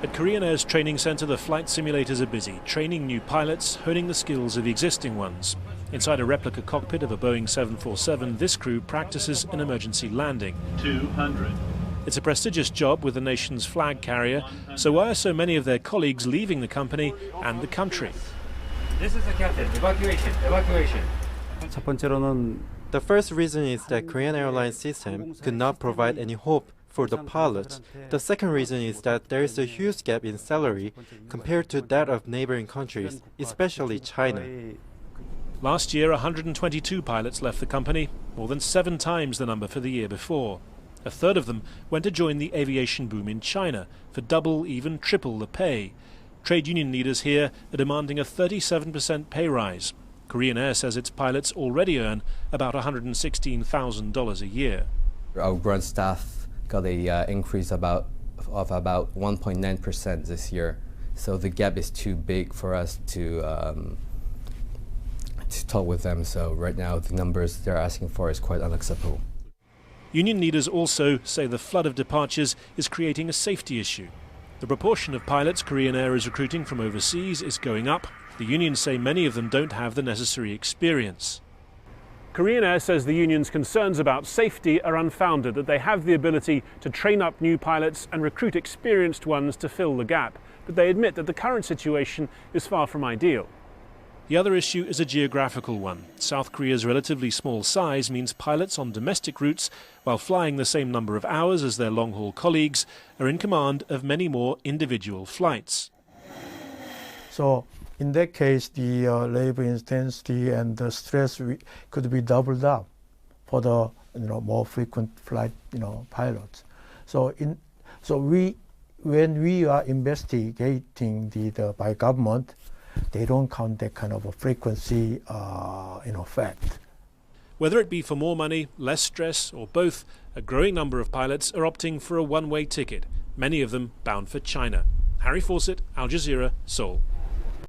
At Korean Air's training center, the flight simulators are busy, training new pilots, honing the skills of the existing ones. Inside a replica cockpit of a Boeing 747, this crew practices an emergency landing. 200. It's a prestigious job with the nation's flag carrier, so why are so many of their colleagues leaving the company and the country? This is the captain. Evacuation. Evacuation. 첫 번째로는 The first reason is that Korean airline system could not provide any hope for the pilots. The second reason is that there is a huge gap in salary compared to that of neighboring countries, especially China. Last year, 122 pilots left the company, more than 7 times the number for the year before. A third of them went to join the aviation boom in China for double, even triple the pay. Trade union leaders here are demanding a 37% pay rise. Korean Air says its pilots already earn about $116,000 a year. Our ground staff got a increase of about 1.9% this year, so the gap is too big for us to talk with them. So right now, the numbers they're asking for is quite unacceptable. Union leaders also say the flood of departures is creating a safety issue. The proportion of pilots Korean Air is recruiting from overseas is going up. The unions say many of them don't have the necessary experience. Korean Air says the union's concerns about safety are unfounded, that they have the ability to train up new pilots and recruit experienced ones to fill the gap. But they admit that the current situation is far from ideal. The other issue is a geographical one. South Korea's relatively small size means pilots on domestic routes, while flying the same number of hours as their long-haul colleagues, are in command of many more individual flights. So in that case, the labor intensity and the stress could be doubled up for the more frequent flight pilots. So when we are investigating the by government, they don't count that kind of a frequency fact. Whether it be for more money, less stress, or both, a growing number of pilots are opting for a one-way ticket, many of them bound for China. Harry Fawcett, Al Jazeera, Seoul.